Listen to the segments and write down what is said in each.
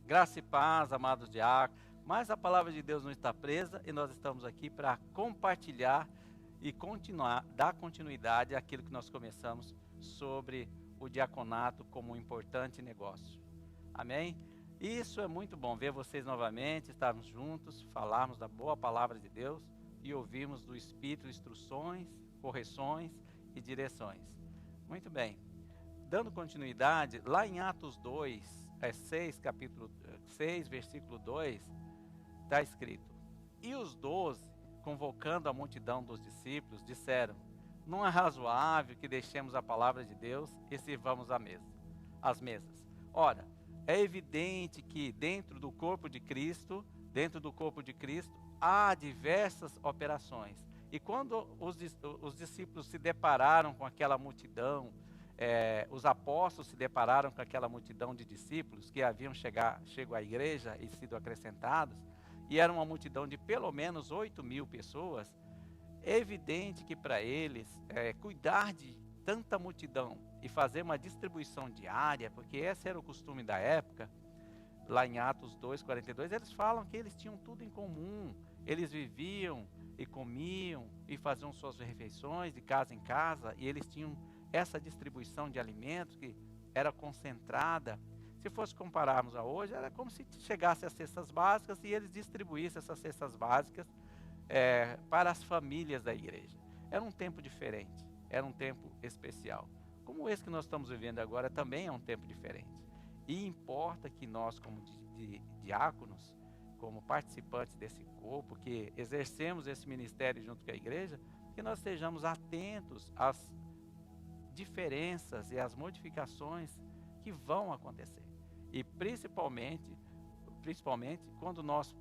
Graça e paz, amados diáconos. Mas a palavra de Deus não está presa e nós estamos aqui para compartilhar e continuar, dar continuidade àquilo que nós começamos sobre o diaconato como um importante negócio. Amém? Isso é muito bom ver vocês novamente, estarmos juntos, falarmos da boa palavra de Deus e ouvirmos do Espírito instruções, correções e direções. Muito bem. Dando continuidade, lá em Atos 2, 6, capítulo 6, versículo 2, está escrito: E os 12, convocando a multidão dos discípulos, disseram: Não é razoável que deixemos a palavra de Deus e sirvamos às mesas. Ora, é evidente que dentro do corpo de Cristo, há diversas operações. E quando os discípulos se depararam com aquela multidão, os apóstolos se depararam com aquela multidão de discípulos que haviam chego à igreja e sido acrescentados, e era uma multidão de pelo menos 8.000 pessoas. É evidente que para eles, cuidar de tanta multidão e fazer uma distribuição diária, porque esse era o costume da época, lá em Atos 2:42, eles falam que eles tinham tudo em comum, eles viviam e comiam e faziam suas refeições de casa em casa, e eles tinham essa distribuição de alimentos que era concentrada. Se fosse compararmos a hoje, era como se chegasse às cestas básicas e eles distribuíssem essas cestas básicas para as famílias da igreja. Era um tempo diferente, era um tempo especial. Como esse que nós estamos vivendo agora também é um tempo diferente. E importa que nós, como diáconos, como participantes desse corpo, que exercemos esse ministério junto com a igreja, que nós estejamos atentos às diferenças e às modificações que vão acontecer. E principalmente quando nós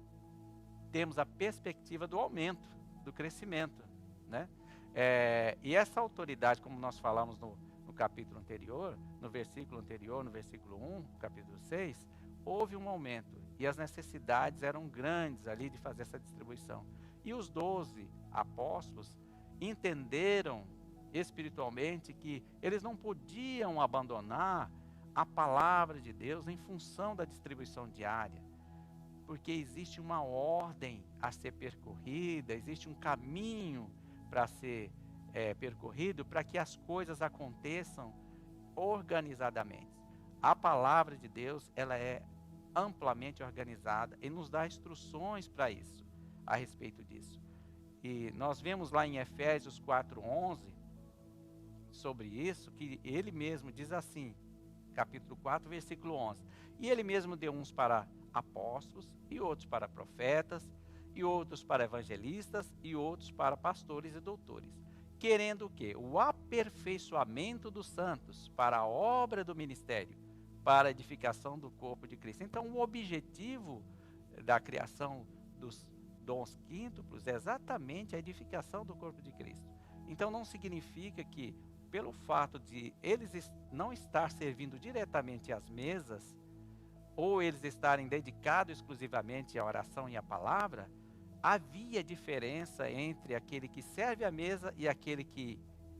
temos a perspectiva do aumento, do crescimento, né? E essa autoridade, como nós falamos no capítulo anterior, no versículo 1, capítulo 6, houve um aumento e as necessidades eram grandes ali de fazer essa distribuição. E os 12 apóstolos entenderam espiritualmente que eles não podiam abandonar a palavra de Deus em função da distribuição diária, porque existe uma ordem a ser percorrida, existe um caminho para ser percorrido para que as coisas aconteçam organizadamente. A palavra de Deus, ela é amplamente organizada e nos dá instruções para isso, a respeito disso. E nós vemos lá em Efésios 4:11 sobre isso, que ele mesmo diz assim, capítulo 4, versículo 11: E ele mesmo deu uns para apóstolos, e outros para profetas, e outros para evangelistas, e outros para pastores e doutores, querendo o quê? O aperfeiçoamento dos santos para a obra do ministério, para a edificação do corpo de Cristo. Então, o objetivo da criação dos dons quíntuplos é exatamente a edificação do corpo de Cristo. Então, não significa que, pelo fato de eles não estar servindo diretamente às mesas, ou eles estarem dedicados exclusivamente à oração e à palavra, havia diferença entre aquele que serve à mesa e aquele que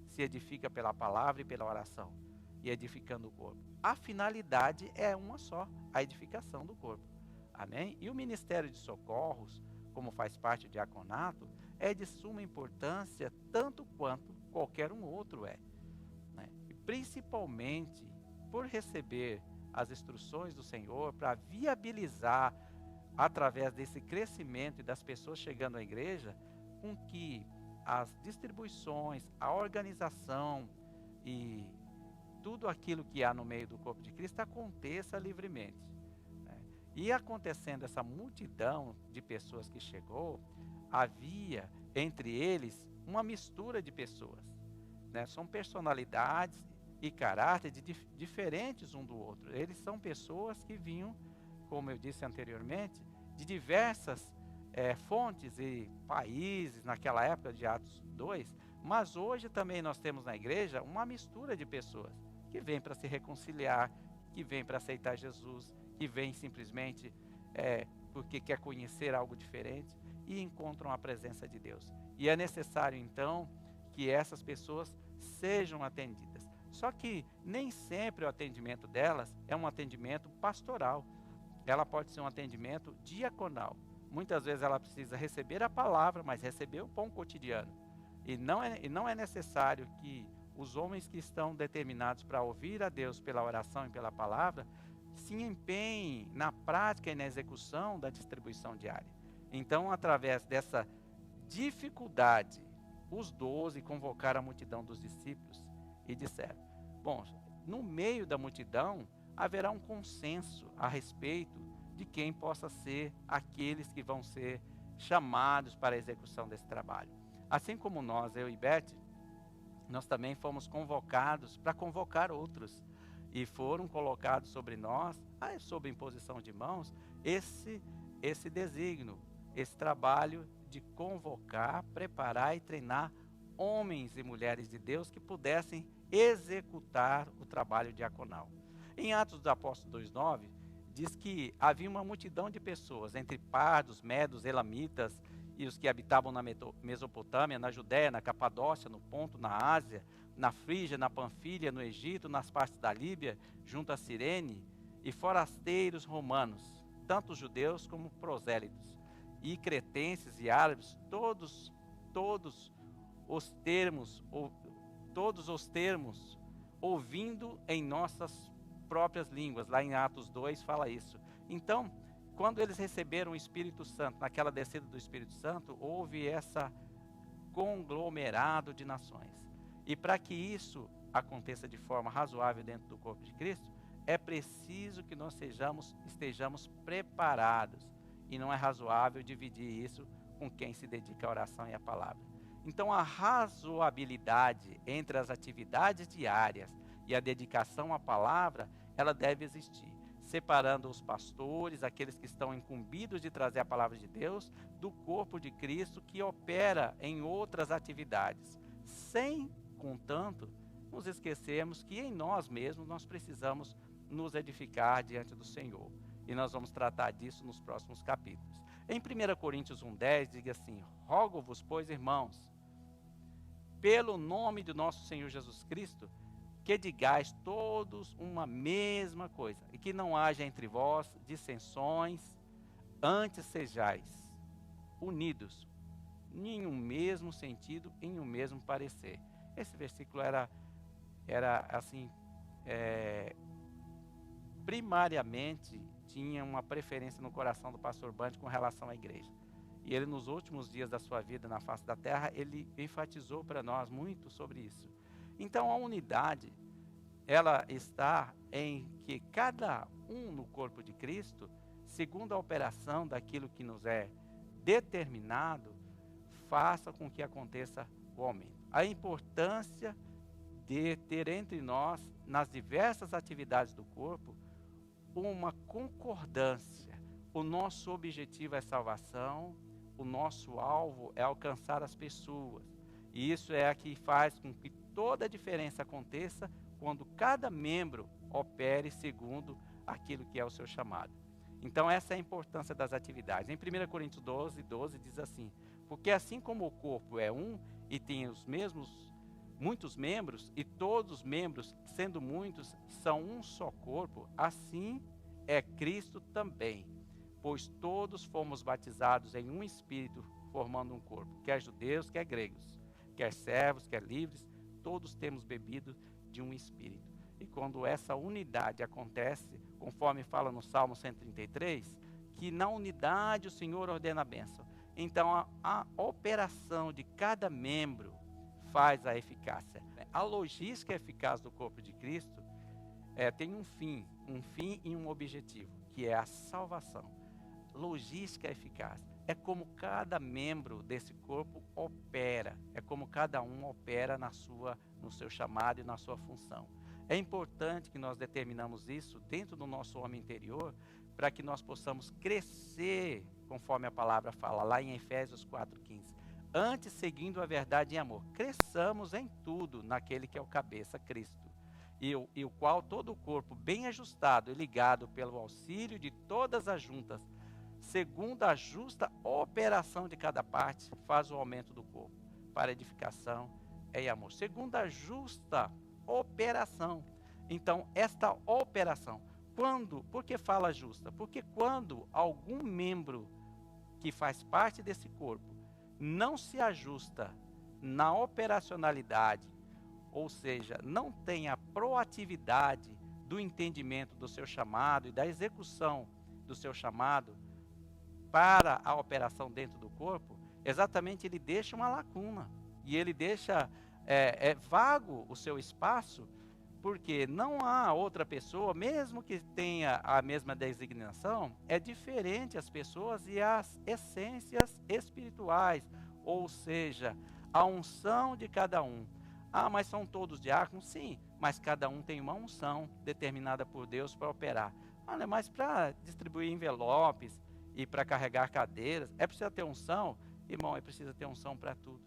se edifica pela palavra e pela oração, e edificando o corpo. A finalidade é uma só, a edificação do corpo. Amém? E o ministério de socorros, como faz parte do diaconato, é de suma importância tanto quanto qualquer um outro é, né? E principalmente por receber as instruções do Senhor para viabilizar, através desse crescimento e das pessoas chegando à igreja, com que as distribuições, a organização e tudo aquilo que há no meio do corpo de Cristo aconteça livremente, né? E acontecendo essa multidão de pessoas que chegou, havia entre eles uma mistura de pessoas, né? São personalidades e caráter diferentes um do outro. Eles são pessoas que vinham, como eu disse anteriormente, de diversas fontes e países naquela época de Atos 2, mas hoje também nós temos na igreja uma mistura de pessoas que vêm para se reconciliar, que vêm para aceitar Jesus, que vêm simplesmente porque quer conhecer algo diferente e encontram a presença de Deus. E é necessário então que essas pessoas sejam atendidas. Só que nem sempre o atendimento delas é um atendimento pastoral. ela pode ser um atendimento diaconal. Muitas vezes ela precisa receber a palavra, mas receber o pão cotidiano. E não é necessário que os homens que estão determinados para ouvir a Deus pela oração e pela palavra se empenhem na prática e na execução da distribuição diária. Então, através dessa dificuldade, os 12 convocaram a multidão dos discípulos e disseram: bom, no meio da multidão haverá um consenso a respeito de quem possa ser aqueles que vão ser chamados para a execução desse trabalho. Assim como nós, eu e Beth, nós também fomos convocados para convocar outros. E foram colocados sobre nós, sob imposição de mãos, esse desígnio, esse trabalho de convocar, preparar e treinar homens e mulheres de Deus que pudessem executar o trabalho diaconal. Em Atos dos Apóstolos 2:9, diz que havia uma multidão de pessoas, entre pardos, medos, elamitas e os que habitavam na Mesopotâmia, na Judéia, na Capadócia, no Ponto, na Ásia, na Frígia, na Panfilha, no Egito, nas partes da Líbia, junto a Cirene, e forasteiros romanos, tanto judeus como prosélitos, e cretenses e árabes, todos os termos, ouvindo em nossas próprias línguas. Lá em Atos 2 fala isso. Então, quando eles receberam o Espírito Santo, naquela descida do Espírito Santo, houve esse conglomerado de nações. E para que isso aconteça de forma razoável dentro do corpo de Cristo, é preciso que nós estejamos preparados. E não é razoável dividir isso com quem se dedica à oração e à palavra. Então, a razoabilidade entre as atividades diárias e a dedicação à palavra, ela deve existir, separando os pastores, aqueles que estão incumbidos de trazer a palavra de Deus, do corpo de Cristo que opera em outras atividades, sem, contanto, nos esquecermos que em nós mesmos nós precisamos nos edificar diante do Senhor. E nós vamos tratar disso nos próximos capítulos. Em 1 Coríntios 1:10, diz assim: rogo-vos, pois, irmãos, pelo nome do nosso Senhor Jesus Cristo, que digais todos uma mesma coisa, e que não haja entre vós dissensões, antes sejais unidos, em um mesmo sentido, em um mesmo parecer. Esse versículo era assim, primariamente tinha uma preferência no coração do pastor Band com relação à igreja. E ele, nos últimos dias da sua vida na face da terra, ele enfatizou para nós muito sobre isso. Então, a unidade, ela está em que cada um no corpo de Cristo, segundo a operação daquilo que nos é determinado, faça com que aconteça o aumento. A importância de ter entre nós, nas diversas atividades do corpo, uma concordância. O nosso objetivo é salvação, o nosso alvo é alcançar as pessoas. E isso é a que faz com que toda a diferença aconteça quando cada membro opere segundo aquilo que é o seu chamado. Então, essa é a importância das atividades. Em 1 Coríntios 12:12 diz assim: porque assim como o corpo é um e tem muitos membros, e todos os membros, sendo muitos, são um só corpo, assim é Cristo também. Pois todos fomos batizados em um Espírito, formando um corpo, quer judeus, quer gregos, quer servos, quer livres, todos temos bebido de um Espírito. E quando essa unidade acontece, conforme fala no Salmo 133, que na unidade o Senhor ordena a bênção. Então a operação de cada membro faz a eficácia. A logística eficaz do corpo de Cristo tem um fim e um objetivo, que é a salvação. Logística eficaz é como cada membro desse corpo opera, é como cada um opera no seu chamado e na sua função. É importante que nós determinamos isso dentro do nosso homem interior, para que nós possamos crescer, conforme a palavra fala lá em Efésios 4:15. Antes, seguindo a verdade em amor, cresçamos em tudo naquele que é o cabeça, Cristo, e o qual todo o corpo, bem ajustado e ligado pelo auxílio de todas as juntas, segundo a justa operação de cada parte, faz o aumento do corpo, para edificação e amor. Segundo a justa operação. Então, esta operação, Por que fala justa? Porque quando algum membro que faz parte desse corpo não se ajusta na operacionalidade, ou seja, não tem a proatividade do entendimento do seu chamado e da execução do seu chamado para a operação dentro do corpo, exatamente ele deixa uma lacuna e ele deixa vago o seu espaço, porque não há outra pessoa, mesmo que tenha a mesma designação, é diferente as pessoas e as essências espirituais, ou seja, a unção de cada um. Ah, mas são todos diáconos? Sim, mas cada um tem uma unção determinada por Deus para operar. Ah, mas para distribuir envelopes e para carregar cadeiras, é preciso ter unção? Irmão, é preciso ter unção para tudo.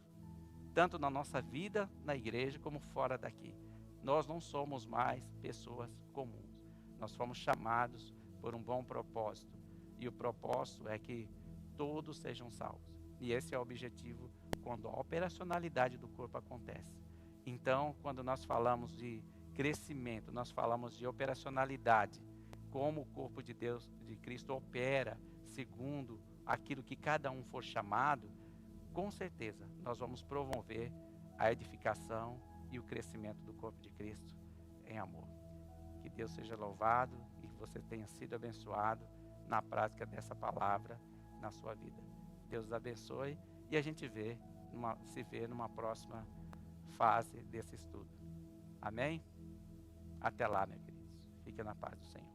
Tanto na nossa vida, na igreja, como fora daqui. Nós não somos mais pessoas comuns. Nós fomos chamados por um bom propósito. E o propósito é que todos sejam salvos. E esse é o objetivo quando a operacionalidade do corpo acontece. Então, quando nós falamos de crescimento, nós falamos de operacionalidade, como o corpo de Deus, de Cristo, opera segundo aquilo que cada um for chamado, com certeza nós vamos promover a edificação e o crescimento do corpo de Cristo em amor. Que Deus seja louvado e que você tenha sido abençoado na prática dessa palavra na sua vida. Deus os abençoe e a gente se vê numa próxima fase desse estudo. Amém? Até lá, meus queridos. Fique na paz do Senhor.